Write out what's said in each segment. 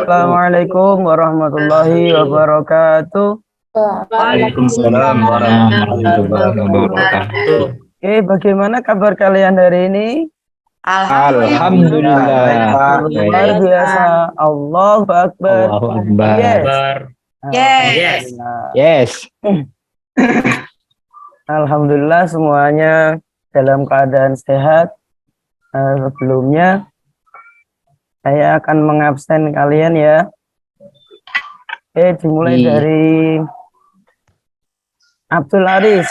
Assalamualaikum warahmatullahi wabarakatuh. Waalaikumsalam warahmatullahi wabarakatuh. Oke, bagaimana kabar kalian hari ini? Alhamdulillah. Luar Baik. biasa. Allahu Akbar. Allahu Akbar. Yes. Yes. Yes. Alhamdulillah semuanya dalam keadaan sehat. Sebelumnya saya akan mengabsen kalian ya. Oke, dimulai dari Abdul Aris.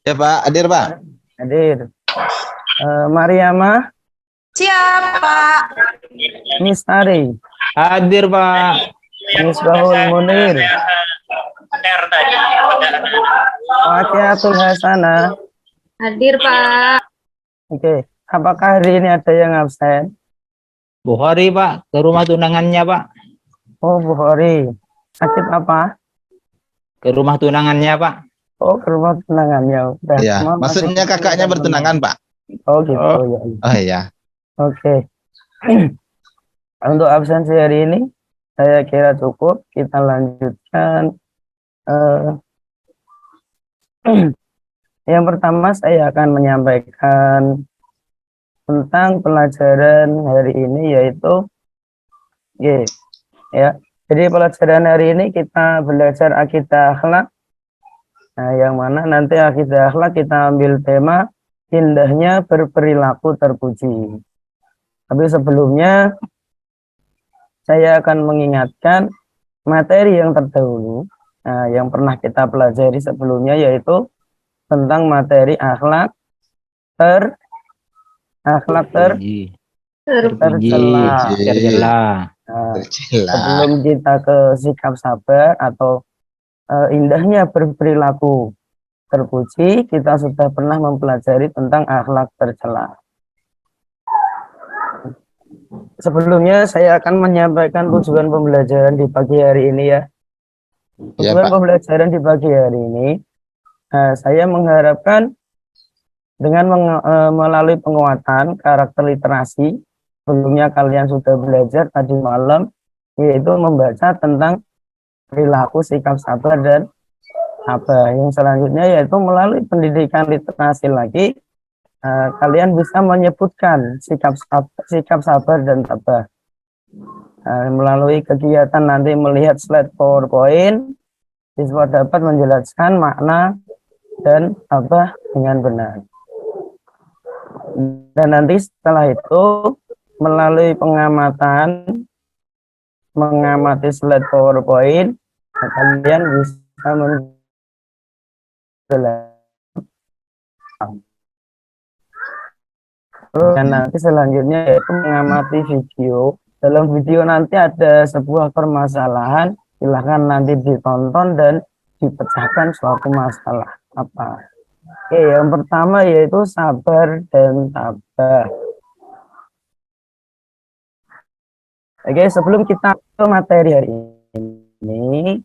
Ya Pak, hadir Pak. Hadir. Mariama. Siapa? Mistari. Hadir Pak. Misbahul Munir. Wakiatul Hasanah. Hadir Pak. Oke, apakah hari ini ada yang absen? Bukhari Pak, ke rumah tunangannya Pak. Oh, Bukhari. Sakit apa? Ke rumah tunangannya Pak. Oh, ke rumah tunangannya. Udah, Iya, semua maksudnya masih kakaknya bertunangan Pak. Oh, gitu. Oh. Ya. Oh iya. Oke. Untuk absensi hari ini, saya kira cukup. Kita lanjutkan. Yang pertama, saya akan menyampaikan tentang pelajaran hari ini, yaitu ya. Jadi pelajaran hari ini kita belajar akidah akhlak. Nah, yang mana nanti akidah akhlak kita ambil tema indahnya berperilaku terpuji. Tapi sebelumnya saya akan mengingatkan materi yang terdahulu, yang pernah kita pelajari sebelumnya, yaitu tentang materi akhlak tercela. Sebelum kita ke sikap sabar atau indahnya berperilaku terpuji, kita sudah pernah mempelajari tentang akhlak tercela. Sebelumnya saya akan menyampaikan tujuan pembelajaran di pagi hari ini ya. Tujuan pembelajaran di pagi hari ini, saya mengharapkan dengan melalui penguatan karakter literasi, sebelumnya kalian sudah belajar tadi malam, yaitu membaca tentang perilaku, sikap sabar, dan apa yang selanjutnya yaitu melalui pendidikan literasi lagi, kalian bisa menyebutkan sikap sabar dan tabah. Melalui kegiatan nanti melihat slide PowerPoint, siswa dapat menjelaskan makna dan tabah dengan benar. Dan nanti setelah itu melalui mengamati slide PowerPoint, kalian bisa dan nanti selanjutnya yaitu mengamati video. Dalam video nanti ada sebuah permasalahan, silahkan nanti ditonton dan dipecahkan suatu masalah apa. Oke, yang pertama yaitu sabar dan tabah. Oke, sebelum kita ke materi hari ini,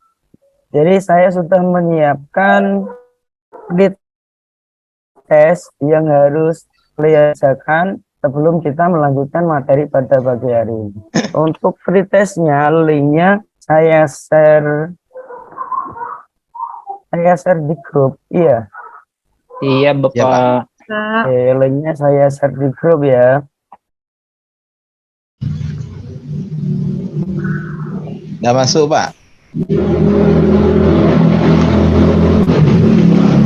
jadi saya sudah menyiapkan tes yang harus dikerjakan sebelum kita melanjutkan materi pada pagi hari ini. Untuk pretestnya, linknya saya share di grup. Iya. Iya Bapak. Linknya saya share di grup ya. Udah masuk Pak.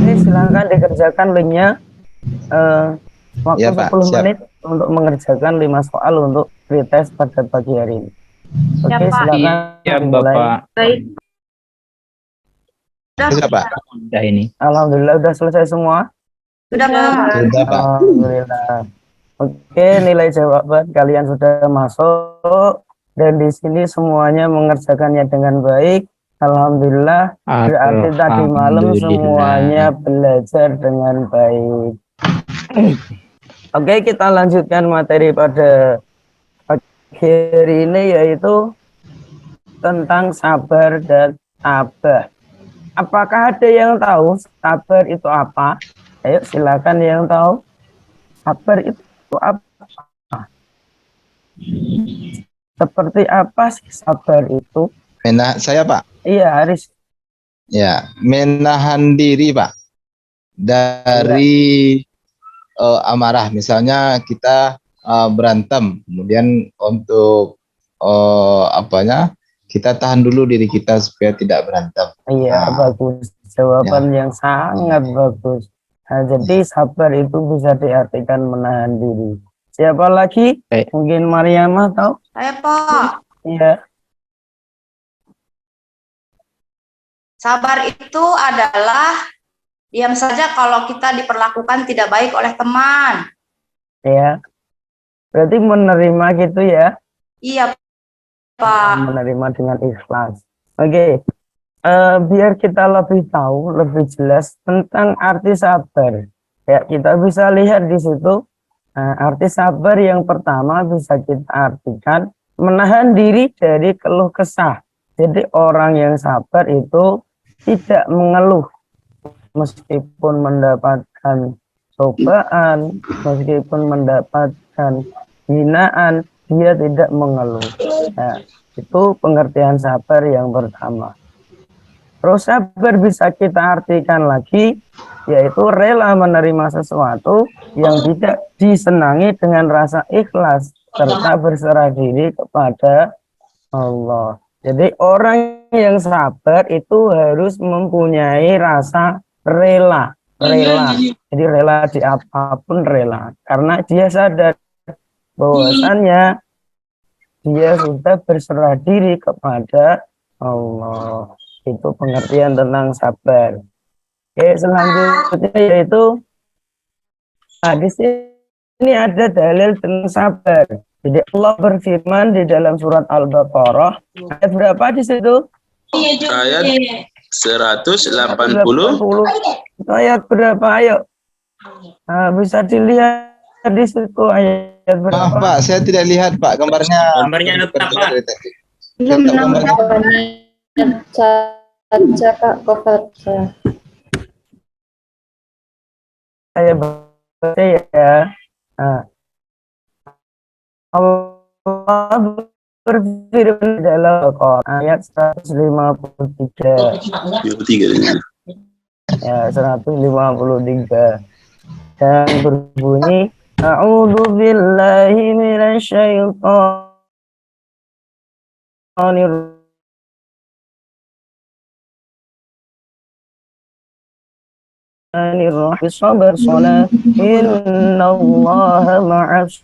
Ini silahkan dikerjakan linknya. Waktu Ya, Pak, 10 menit untuk mengerjakan 5 soal untuk pretest pada pagi hari ini. Oke, silakan. Ya Bapak. Baik. Sudah Pak. Udah ini. Alhamdulillah udah selesai semua. Sudah Pak. Sudah Pak. Alhamdulillah. Oke, nilai jawaban kalian sudah masuk dan di sini semuanya mengerjakannya dengan baik. Alhamdulillah. Berarti tadi malam semuanya belajar dengan baik. Oke, kita lanjutkan materi pada pagi hari ini, yaitu tentang sabar dan tabah. Apakah ada yang tahu sabar itu apa? Ayo silakan yang tahu. Sabar itu apa? seperti apa sih sabar itu? Saya Pak. Iya, Aris. Ya, menahan diri Pak dari amarah. Misalnya kita berantem, kemudian untuk kita tahan dulu diri kita supaya tidak berantem. Iya, bagus. Jawaban yang sangat bagus. Nah, jadi sabar itu bisa diartikan menahan diri. Siapa lagi? Mungkin Mariamah tahu? Saya, Pak. Iya. Sabar itu adalah diam saja kalau kita diperlakukan tidak baik oleh teman. Ya. Berarti menerima gitu ya? Iya, Pak. Menerima dengan ikhlas. Oke. Biar kita lebih tahu, lebih jelas tentang arti sabar. Ya, kita bisa lihat di situ. Arti sabar yang pertama bisa kita artikan menahan diri dari keluh kesah. Jadi orang yang sabar itu tidak mengeluh meskipun mendapatkan cobaan, meskipun mendapatkan hinaan, dia tidak mengeluh. Nah, itu pengertian sabar yang pertama. Terus sabar bisa kita artikan lagi, yaitu rela menerima sesuatu yang tidak disenangi dengan rasa ikhlas, serta berserah diri kepada Allah. Jadi orang yang sabar itu harus mempunyai rasa rela. Jadi rela di apapun rela. Karena dia sadar bahwasannya dia sudah berserah diri kepada Allah. Itu pengertian tentang sabar. Oke, selanjutnya yaitu di sini ada dalil tentang sabar. Jadi Allah berfirman di dalam surat Al-Baqarah ayat berapa di situ? Ayat 180. Ayat berapa? Ayo. Bisa dilihat di situ ayat berapa? Maaf Pak, saya tidak lihat Pak gambarnya. Gambarnya tetap Pak. Baca Pak, kok baca. Saya baca ya. Allah berfirman dalam Al-Quran ayat 153. Ya, 153. Dan berbunyi, A'udzu billahi minasyaitonir rajim. Sabar salat, innallaha ma'as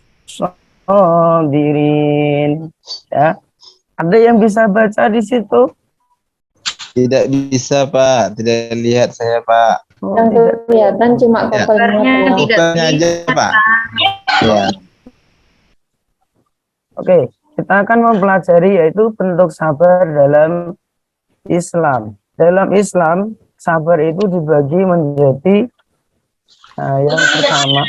sabirin. Ya. Ada yang bisa baca di situ? Tidak bisa Pak, tidak lihat saya Pak. Yang kelihatan cuma covernya. Covernya aja Pak. Ya. Oke, kita akan mempelajari yaitu bentuk sabar dalam Islam. Dalam Islam, sabar itu dibagi menjadi yang pertama.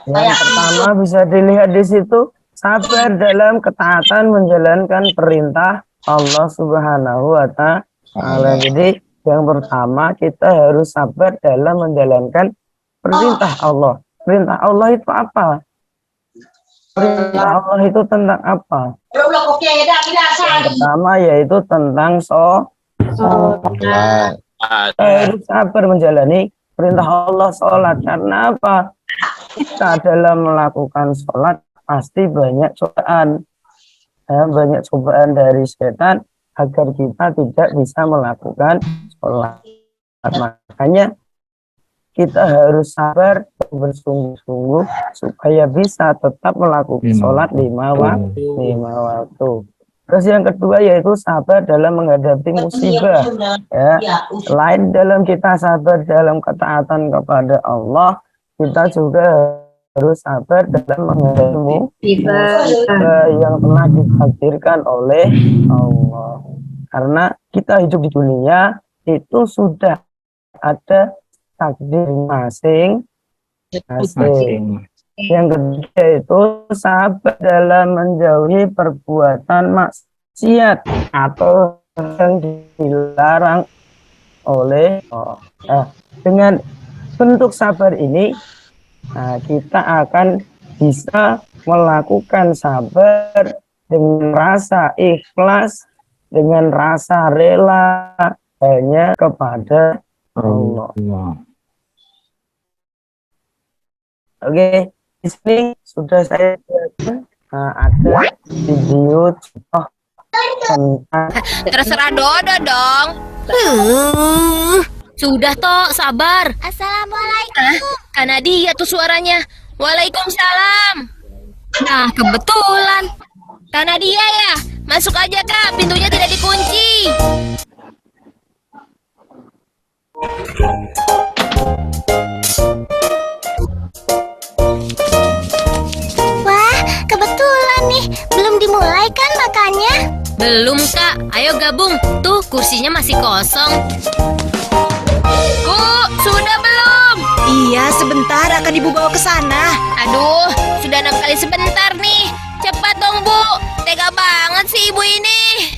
Yang pertama bisa dilihat di situ, sabar dalam ketaatan menjalankan perintah Allah Subhanahu wa Ta'ala. Jadi yang pertama kita harus sabar dalam menjalankan perintah Allah. Perintah Allah itu apa? Perintah Allah itu tentang apa? Yang pertama yaitu tentang sholat. Harus sabar menjalani perintah Allah sholat. Karena apa? Kita dalam melakukan sholat pasti banyak cobaan. Banyak cobaan dari setan agar kita tidak bisa melakukan sholat. Makanya kita harus sabar bersungguh-sungguh supaya bisa tetap melakukan sholat lima waktu. Terus yang kedua yaitu sabar dalam menghadapi musibah. Ya. Selain dalam kita sabar dalam ketaatan kepada Allah, kita juga harus sabar dalam menghadapi musibah yang telah ditakdirkan oleh Allah. Karena kita hidup di dunia itu sudah ada takdir masing-masing. Yang ketiga itu sabar dalam menjauhi perbuatan maksiat atau yang dilarang oleh Allah. Dengan bentuk sabar ini kita akan bisa melakukan sabar dengan rasa ikhlas, dengan rasa rela hanya kepada Allah. Oke, di sini sudah saya ada video contoh tentang Terserah Dodo dong. Sudah toh, sabar. Assalamualaikum. Karena dia tuh suaranya. Waalaikumsalam. Nah, kebetulan. Karena dia ya. Masuk aja, Kak. Pintunya tidak dikunci. Wah, kebetulan nih. Belum dimulai kan makannya? Belum, Kak. Ayo gabung. Tuh, kursinya masih kosong. Bu, sudah belum? Iya, sebentar akan ibu bawa ke sana. Aduh, sudah 6 kali sebentar nih. Cepat dong, Bu. Tega banget sih ibu ini.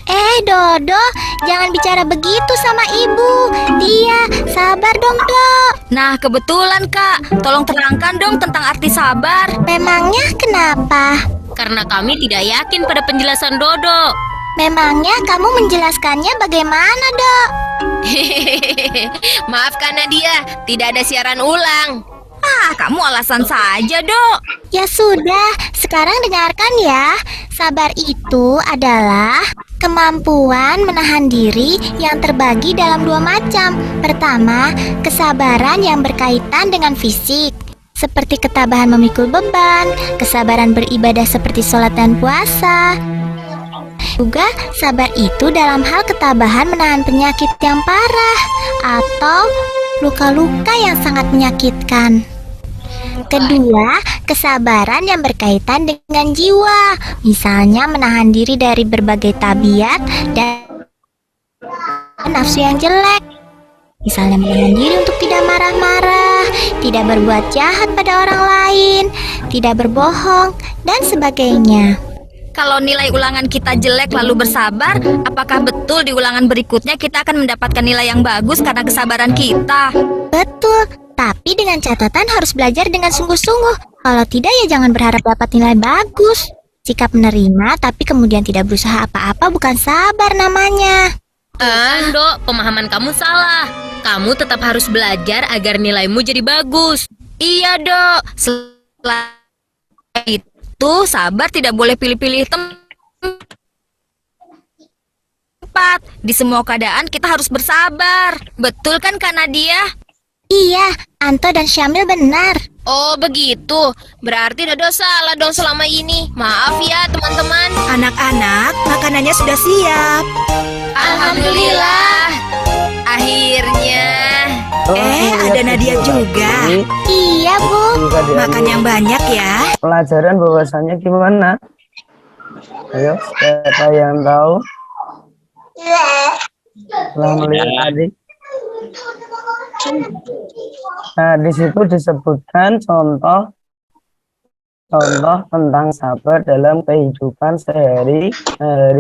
Dodo, jangan bicara begitu sama ibu. Dia, sabar dong, Dok. Nah, kebetulan, Kak. Tolong terangkan dong tentang arti sabar. Memangnya kenapa? Karena kami tidak yakin pada penjelasan Dodo. Memangnya kamu menjelaskannya bagaimana, Dok? Maafkan Nadia, tidak ada siaran ulang. Kamu alasan saja, Dok. Ya sudah, sekarang dengarkan ya. Sabar itu adalah kemampuan menahan diri yang terbagi dalam 2 macam. Pertama, kesabaran yang berkaitan dengan fisik, seperti ketabahan memikul beban, kesabaran beribadah seperti sholat dan puasa. Juga sabar itu dalam hal ketabahan menahan penyakit yang parah atau luka-luka yang sangat menyakitkan. Kedua, kesabaran yang berkaitan dengan jiwa, misalnya menahan diri dari berbagai tabiat dan nafsu yang jelek. Misalnya menahan diri untuk tidak marah-marah, tidak berbuat jahat pada orang lain, tidak berbohong, dan sebagainya. Kalau nilai ulangan kita jelek lalu bersabar, apakah betul di ulangan berikutnya kita akan mendapatkan nilai yang bagus karena kesabaran kita? Betul, tapi dengan catatan harus belajar dengan sungguh-sungguh. Kalau tidak ya jangan berharap dapat nilai bagus. Sikap menerima tapi kemudian tidak berusaha apa-apa bukan sabar namanya. Dok, pemahaman kamu salah. Kamu tetap harus belajar agar nilaimu jadi bagus. Iya, Dok. Selain itu, sabar tidak boleh pilih-pilih tempat. Di semua keadaan kita harus bersabar. Betul kan, Kak Nadia? Iya, Anto dan Syamil benar. Oh, begitu. Berarti Dodo salah dong selama ini. Maaf ya, teman-teman. Anak-anak, makanannya sudah siap. Alhamdulillah. Akhirnya. Ada Nadia juga. Iya, Bu. Makan yang banyak ya. Pelajaran bahwasannya gimana? Ayo, siapa yang tahu? Setelah melihat tadi. Nah, di situ disebutkan contoh tentang sabar dalam kehidupan sehari-hari.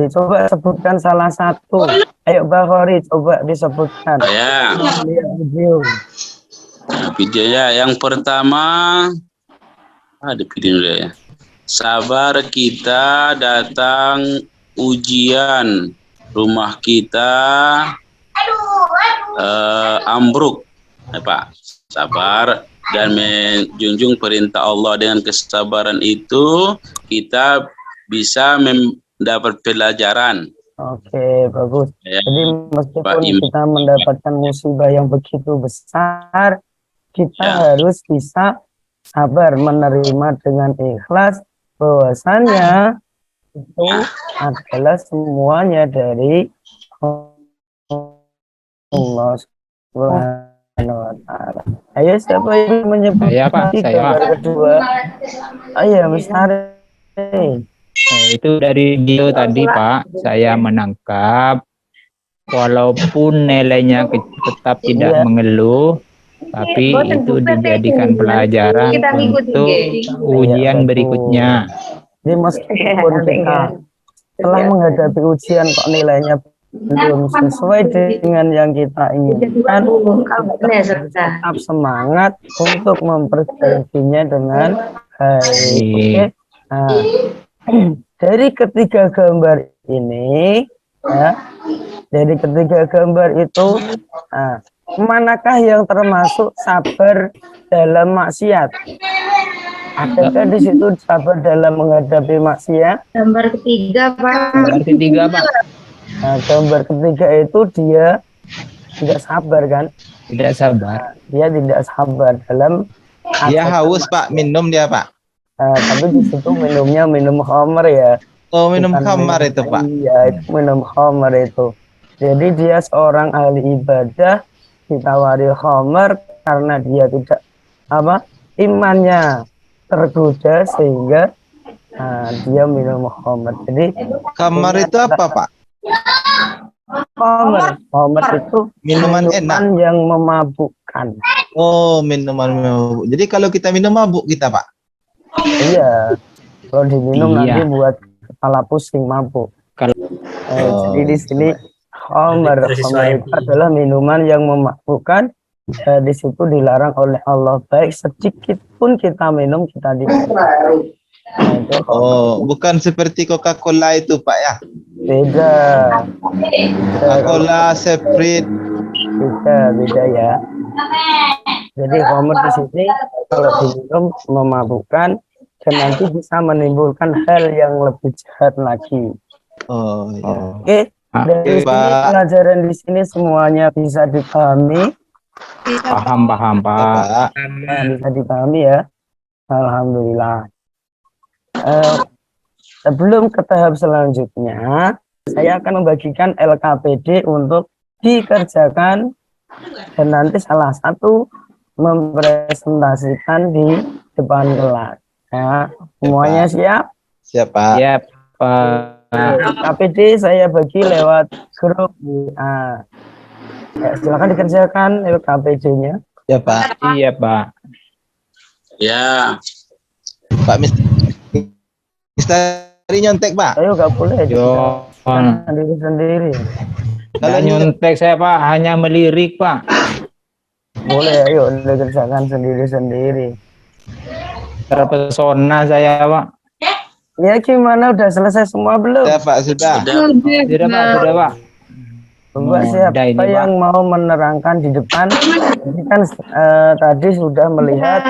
Coba sebutkan salah satu. Ayo, Mbak Khori, coba disebutkan. Ya. Lihat video. Nah, videonya yang pertama ada video ya. Sabar kita datang ujian, rumah kita ambruk. Pak, sabar dan menjunjung perintah Allah. Dengan kesabaran itu kita bisa mendapat pelajaran. Oke, bagus. Ya. Jadi meskipun kita mendapatkan musibah yang begitu besar, kita harus bisa sabar menerima dengan ikhlas bahwasannya itu adalah semuanya dari Allah Subhanahu wa ta'ala. Ayo, siapa yang menyebut Saya, Pak. Saya, Pak. kedua? Ayo, Mustari. Nah, itu dari video tadi, Pak, saya menangkap walaupun nilainya tetap tidak mengeluh, tapi itu dijadikan pelajaran untuk ujian berikutnya. Jadi meskipun kita telah menghadapi ujian kok nilainya belum sesuai dengan yang kita inginkan, tetap semangat untuk memperbaikinya dengan baik. Oke. Nah, dari ketiga gambar ini, ya, dari ketiga gambar itu, manakah yang termasuk sabar dalam maksiat? Adakah di situ sabar dalam menghadapi maksiat? Gambar ketiga, Pak. Gambar ketiga, Pak. Nah, gambar ketiga itu dia tidak sabar kan? Tidak sabar. Dia tidak sabar dalam Dia haus Pak, minum dia Pak. tapi di situ minumnya minum khamar ya. Oh, minum Bukan khamar itu Pak. Iya, itu minum khamar itu. Jadi dia seorang ahli ibadah ditawari khamar karena dia tidak imannya tergoda sehingga dia minum khamar. Jadi Khamar itu apa Pak? Khamar itu Minuman enak. yang memabukkan. Oh, minuman mabuk. Jadi kalau kita minum mabuk kita Pak. Iya, kalau diminum Iya. nanti buat kepala pusing, mabuk. Kalau Jadi di sini khamar itu adalah minuman yang memabukkan. Di situ dilarang oleh Allah, baik sedikit pun kita minum kita dilarang. Itu Oh, bukan seperti Coca-Cola itu Pak ya. beda, Coca-Cola, Sprite. beda ya. Jadi khamar di sini kalau diminum memabukkan dan nanti bisa menimbulkan hal yang lebih jahat lagi. Oh, iya. Oke, dari Oke, sini Pak. pelajaran di sini semuanya bisa dipahami. paham, Pak. Pak. Bisa dipahami ya. Alhamdulillah. Sebelum ke tahap selanjutnya, saya akan membagikan LKPD untuk dikerjakan dan nanti salah satu mempresentasikan di depan kelas. Ya, semuanya siap? Siapa? Ya, Pak. LKPD saya bagi lewat grup WA. Ya, silakan dikerjakan LKPD-nya. Ya Pak. Iya, Pak. Ya, Pak Misteri nyontek Pak. Ayo nggak boleh. Yo, Sendiri-sendiri. Kalau nyontek saya, Pak, hanya melirik, Pak. Boleh, ayo dikerjakan sendiri-sendiri. Terpesona saya, Pak. Ya gimana, udah selesai semua belum? Ya Pak, sudah. Sudah, Pak. Coba siapa ini, Pak. yang mau menerangkan di depan? Ini kan tadi sudah melihat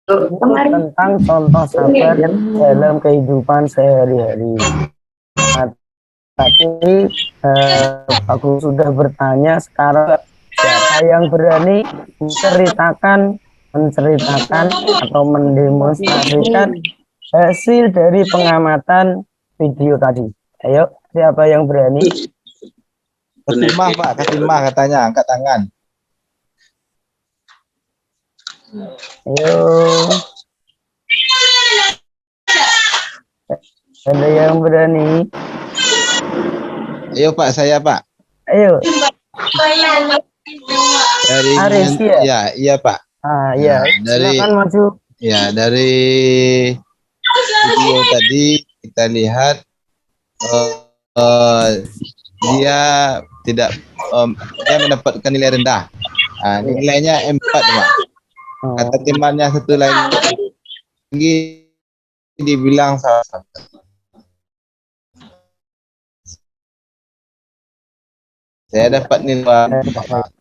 tentang contoh sabar dalam kehidupan sehari-hari. Nah, tadi aku sudah bertanya, sekarang siapa yang berani menceritakan atau mendemonstrasikan hasil dari pengamatan video tadi? Ayo, siapa yang berani? Ketimah Pak, ketimah katanya, angkat tangan. Ayo. Ada yang berani? Ayo Pak, saya Pak. Ayo. Dari Aris, ya? iya Pak. Ya, dari silakan maju. ya dari video tadi kita lihat dia tidak dia mendapatkan nilai rendah. Nilainya 4 Pak. Kata temannya satu lagi dibilang salah. Saya dapat nilai 4.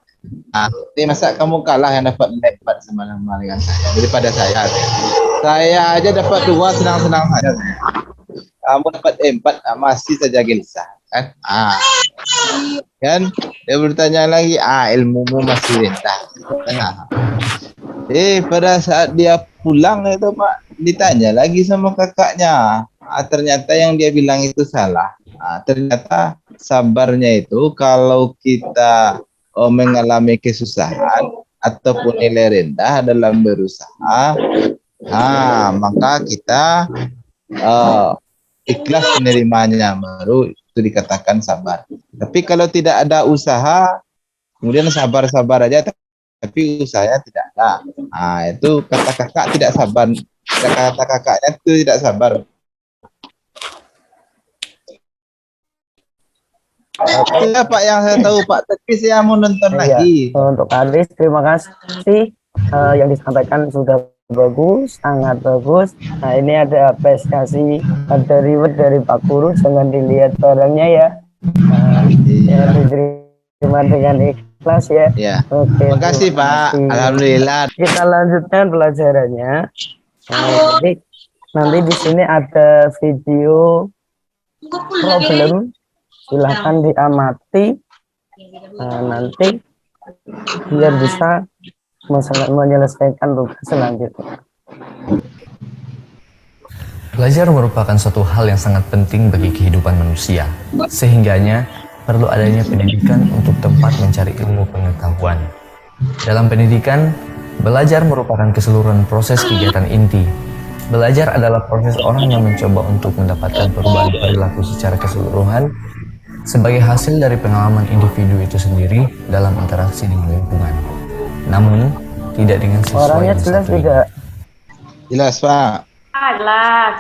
Ini masa kamu kalah yang dapat nilai 4 sama dengan saya daripada saya. Saya aja dapat 2 senang-senang saja. Kamu dapat 4 masih saja gelisah kan? Kan dia bertanya lagi, ilmumu masih rendah. Pada saat dia pulang itu Pak, ditanya lagi sama kakaknya. Ternyata yang dia bilang itu salah. Ternyata sabarnya itu kalau kita mengalami kesusahan ataupun nilai rendah dalam berusaha, maka kita ikhlas menerimanya, baru itu dikatakan sabar. Tapi kalau tidak ada usaha, kemudian sabar-sabar aja, tapi usahanya tidak ada. Itu kata kakak tidak sabar. Kata kakaknya itu tidak sabar. Itu Pak yang saya tahu Pak, tapi saya mau nonton lagi. Untuk Aris, terima kasih yang disampaikan sudah bagus, sangat bagus. Nah, ini ada apresiasi, ada reward dari Pak Guru. Jangan dilihat barangnya ya. Nah, ya diterima dengan ikhlas ya. Ya. Oke, Terima kasih terima Pak. kasih. Alhamdulillah. Kita lanjutkan pelajarannya. Jadi nanti di sini ada video problem. Silahkan diamati. Nah, nanti biar bisa menyelesaikan tugas selanjutnya. Belajar merupakan suatu hal yang sangat penting bagi kehidupan manusia, sehingganya perlu adanya pendidikan untuk tempat mencari ilmu pengetahuan. Dalam pendidikan, belajar merupakan keseluruhan proses kegiatan inti. Belajar adalah proses orang yang mencoba untuk mendapatkan perubahan perilaku secara keseluruhan sebagai hasil dari pengalaman individu itu sendiri dalam interaksi dengan lingkungan. Namun, tidak dengan sesuai Suaranya yang jelas satu ini. tidak? Jelas Pak. Jelas.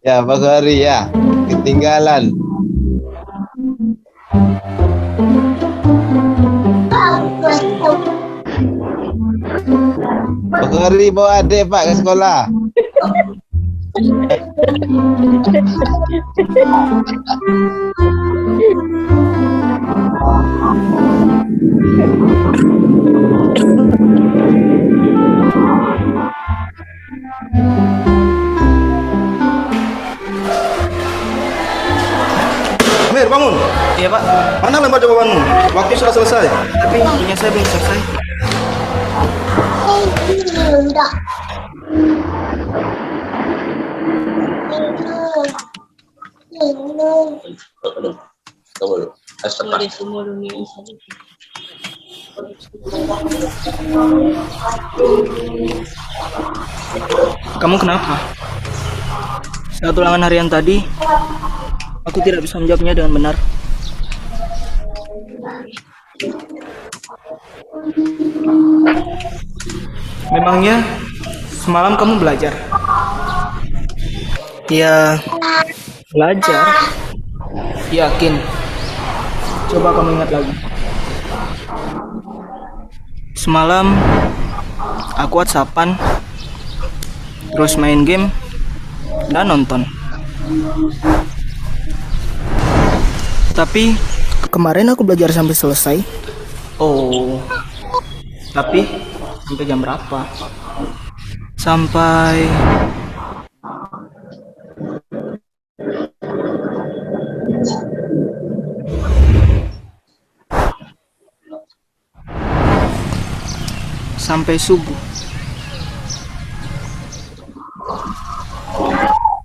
Ya Pak Hari ya. Ketinggalan. Pak Hari bawa adik Pak ke sekolah. Amir, bangun. Iya Pak, Mana lembar jawabanmu? Waktu sudah selesai. tapi punya saya belum selesai. Kamu kenapa? Saat ulangan harian tadi, aku tidak bisa menjawabnya dengan benar. Memangnya semalam kamu belajar? Ya, belajar. Yakin? Coba kamu ingat lagi. Semalam aku WhatsAppan, terus main game dan nonton. Tapi kemarin aku belajar sampai selesai. Oh. Tapi sampai jam berapa? Sampai subuh.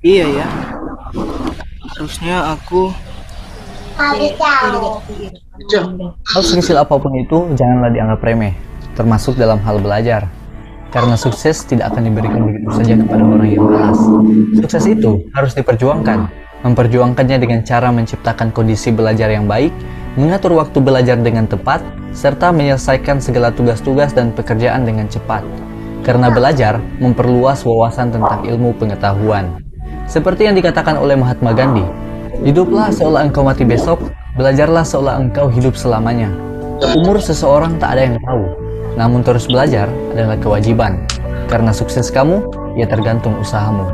Iya ya. Harusnya aku Hal sekecil apapun itu janganlah dianggap remeh, termasuk dalam hal belajar. Karena sukses tidak akan diberikan begitu saja kepada orang yang malas. Sukses itu harus diperjuangkan. Memperjuangkannya dengan cara menciptakan kondisi belajar yang baik, mengatur waktu belajar dengan tepat, serta menyelesaikan segala tugas-tugas dan pekerjaan dengan cepat. Karena belajar memperluas wawasan tentang ilmu pengetahuan. Seperti yang dikatakan oleh Mahatma Gandhi, hiduplah seolah engkau mati besok, belajarlah seolah engkau hidup selamanya. Umur seseorang tak ada yang tahu, namun terus belajar adalah kewajiban. Karena sukses kamu, ya tergantung usahamu.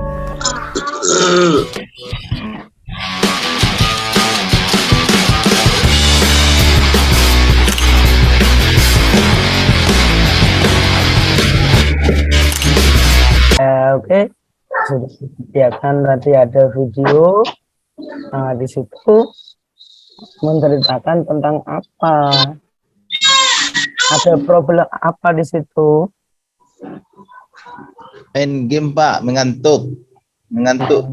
Oke, sudah disediakan nanti ada video Nah, di situ menceritakan tentang apa? Ada problem apa di situ? Main game Pak, mengantuk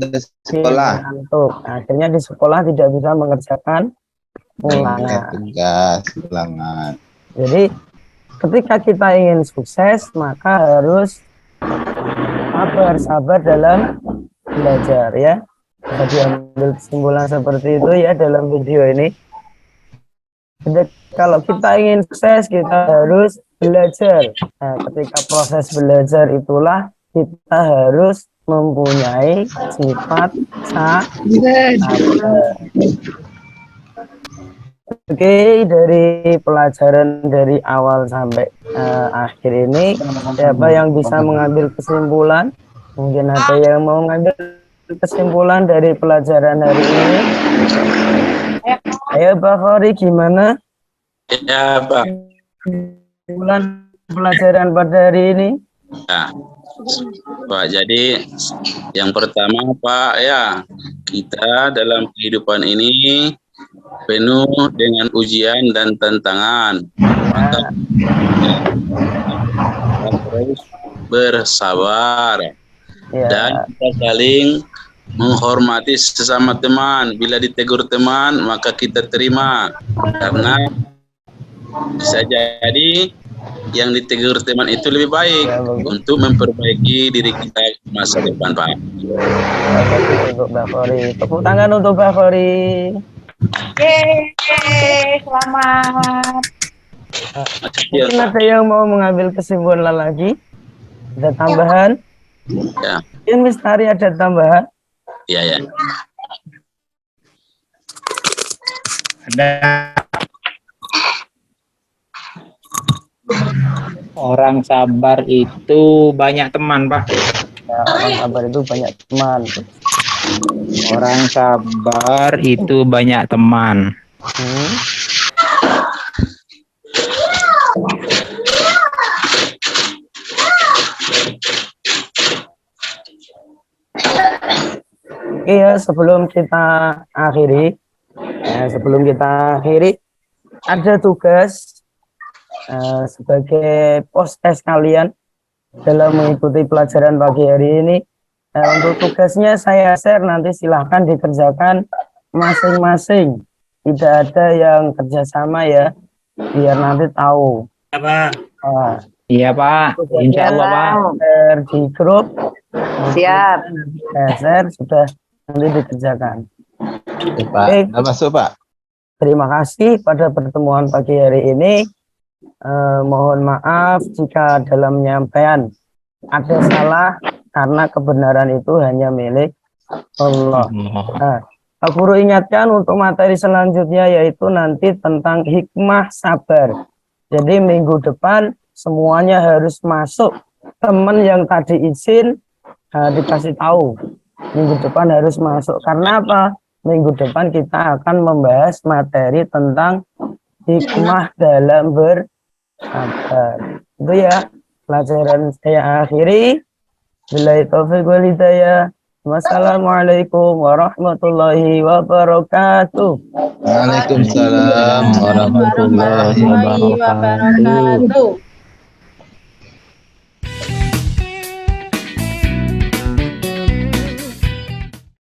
ke sekolah. Mengantuk. Akhirnya di sekolah tidak bisa mengerjakan ulangan. Tugas ulangan. Jadi ketika kita ingin sukses, maka harus sabar dalam belajar ya. Bisa diambil kesimpulan seperti itu ya dalam video ini. Jadi, kalau kita ingin sukses, kita harus belajar. Nah, ketika proses belajar itulah kita harus mempunyai sifat sabar. Oke, dari pelajaran dari awal sampai akhir ini, siapa yang bisa mengambil kesimpulan? Mungkin ada yang mau mengambil kesimpulan dari pelajaran hari ini? Ayo Pak Khori, gimana? Ya, Pak. Kesimpulan pelajaran pada hari ini? Ya. Pak, jadi yang pertama Pak, ya, kita dalam kehidupan ini penuh dengan ujian dan tantangan. Maka kita terus bersabar dan kita saling menghormati sesama teman. Bila ditegur teman, maka kita terima, karena bisa jadi yang ditegur teman itu lebih baik untuk memperbaiki diri kita masa depan, Pak. Untuk Mbak Khori, tepuk tangan untuk Mbak Khori. Yeay, selamat. Mungkin ada yang mau mengambil kesimpulan lagi? Ada tambahan? Ya. Mungkin Mistari ada tambahan? Iya, ya. Ada orang sabar itu banyak teman, Pak. Ya, orang sabar itu banyak teman. Orang sabar itu banyak teman. Oke ya, sebelum kita akhiri, ada tugas sebagai pos tes kalian dalam mengikuti pelajaran pagi hari ini. Untuk tugasnya saya share, nanti silahkan dikerjakan masing-masing. Tidak ada yang kerjasama ya, biar nanti tahu. Iya Pak, insya Allah Pak. Share di grup. Siap. Share sudah nanti dikerjakan. Pak, udah masuk Pak. Terima kasih pada pertemuan pagi hari ini. Mohon maaf jika dalam penyampaian ada salah, karena kebenaran itu hanya milik Allah. Pak Guru ingatkan untuk materi selanjutnya, yaitu nanti tentang hikmah sabar. Jadi minggu depan semuanya harus masuk. Teman yang tadi izin dikasih tahu, minggu depan harus masuk. Karena apa? Minggu depan kita akan membahas materi tentang hikmah dalam bersabar. Itu ya pelajaran saya akhiri. Billahi taufiq wal hidayah. Wassalamualaikum warahmatullahi wabarakatuh. Waalaikumsalam warahmatullahi wabarakatuh.